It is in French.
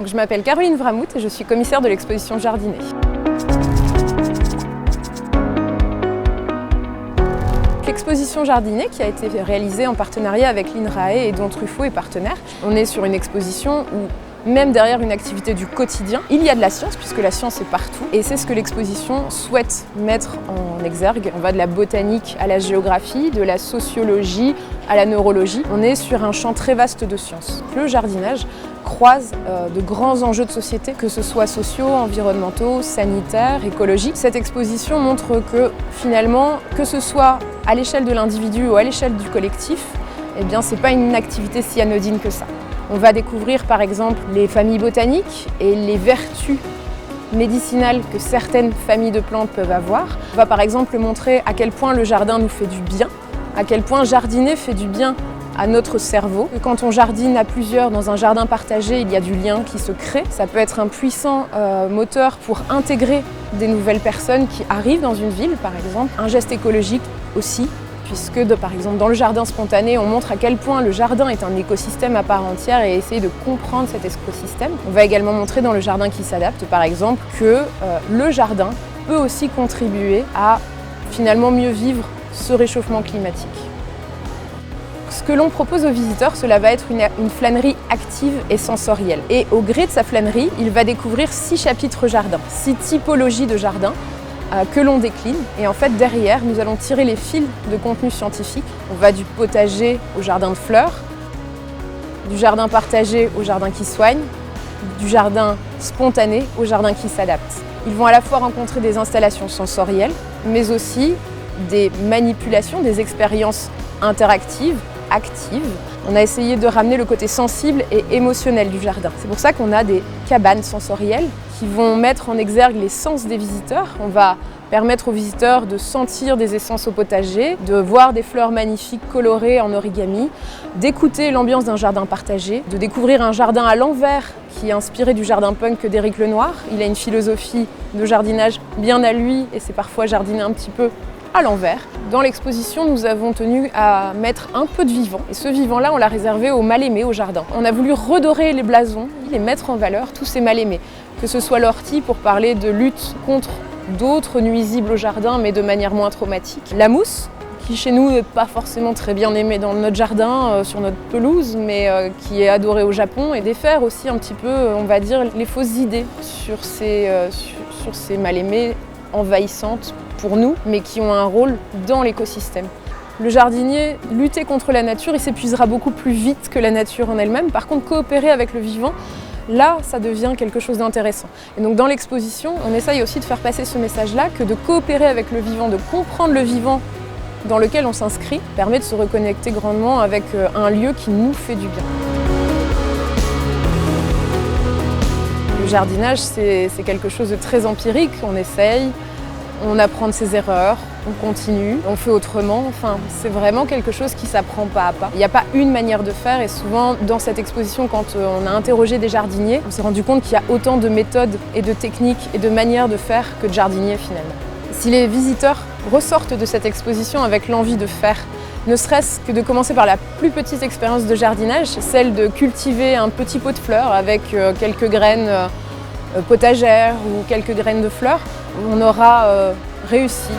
Donc, je m'appelle Caroline Vramouth et je suis commissaire de l'exposition Jardinet. L'exposition Jardinet qui a été réalisée en partenariat avec l'INRAE et dont Truffaut est partenaire. On est sur une exposition où même derrière une activité du quotidien, il y a de la science, puisque la science est partout. Et c'est ce que l'exposition souhaite mettre en exergue. On va de la botanique à la géographie, de la sociologie à la neurologie. On est sur un champ très vaste de sciences. Le jardinage croise de grands enjeux de société, que ce soit sociaux, environnementaux, sanitaires, écologiques. Cette exposition montre que finalement, que ce soit à l'échelle de l'individu ou à l'échelle du collectif, eh bien, c'est pas une activité si anodine que ça. On va découvrir par exemple les familles botaniques et les vertus médicinales que certaines familles de plantes peuvent avoir. On va par exemple montrer à quel point le jardin nous fait du bien, à quel point jardiner fait du bien à notre cerveau. Quand on jardine à plusieurs dans un jardin partagé, il y a du lien qui se crée. Ça peut être un puissant moteur pour intégrer des nouvelles personnes qui arrivent dans une ville par exemple. Un geste écologique aussi, puisque par exemple dans le jardin spontané, on montre à quel point le jardin est un écosystème à part entière et essayer de comprendre cet écosystème. On va également montrer dans le jardin qui s'adapte, par exemple, que le jardin peut aussi contribuer à finalement mieux vivre ce réchauffement climatique. Ce que l'on propose aux visiteurs, cela va être une flânerie active et sensorielle. Et au gré de sa flânerie, il va découvrir 6 chapitres jardin, 6 typologies de jardin, que l'on décline. Et en fait, derrière, nous allons tirer les fils de contenu scientifique. On va du potager au jardin de fleurs, du jardin partagé au jardin qui soigne, du jardin spontané au jardin qui s'adapte. Ils vont à la fois rencontrer des installations sensorielles, mais aussi des manipulations, des expériences interactives, actives. On a essayé de ramener le côté sensible et émotionnel du jardin. C'est pour ça qu'on a des cabanes sensorielles qui vont mettre en exergue les sens des visiteurs. On va permettre aux visiteurs de sentir des essences au potager, de voir des fleurs magnifiques colorées en origami, d'écouter l'ambiance d'un jardin partagé, de découvrir un jardin à l'envers qui est inspiré du jardin punk d'Éric Lenoir. Il a une philosophie de jardinage bien à lui et c'est parfois jardiner un petit peu à l'envers. Dans l'exposition, nous avons tenu à mettre un peu de vivant. Et ce vivant-là, on l'a réservé aux mal-aimés au jardin. On a voulu redorer les blasons, les mettre en valeur, tous ces mal-aimés. Que ce soit l'ortie pour parler de lutte contre d'autres nuisibles au jardin, mais de manière moins traumatique. La mousse, qui chez nous n'est pas forcément très bien aimée dans notre jardin, sur notre pelouse, mais qui est adorée au Japon. Et défaire aussi un petit peu, on va dire, les fausses idées sur ces mal-aimés envahissantes pour nous, mais qui ont un rôle dans l'écosystème. Le jardinier, lutter contre la nature, il s'épuisera beaucoup plus vite que la nature en elle-même. Par contre, coopérer avec le vivant, là, ça devient quelque chose d'intéressant. Et donc dans l'exposition, on essaye aussi de faire passer ce message-là, que de coopérer avec le vivant, de comprendre le vivant dans lequel on s'inscrit, permet de se reconnecter grandement avec un lieu qui nous fait du bien. Le jardinage, c'est quelque chose de très empirique. On essaye, on apprend de ses erreurs, on continue, on fait autrement. Enfin, c'est vraiment quelque chose qui s'apprend pas à pas. Il n'y a pas une manière de faire et souvent, dans cette exposition, quand on a interrogé des jardiniers, on s'est rendu compte qu'il y a autant de méthodes et de techniques et de manières de faire que de jardiniers finalement. Si les visiteurs ressortent de cette exposition avec l'envie de faire, ne serait-ce que de commencer par la plus petite expérience de jardinage, celle de cultiver un petit pot de fleurs avec quelques graines potagères ou quelques graines de fleurs, on aura réussi.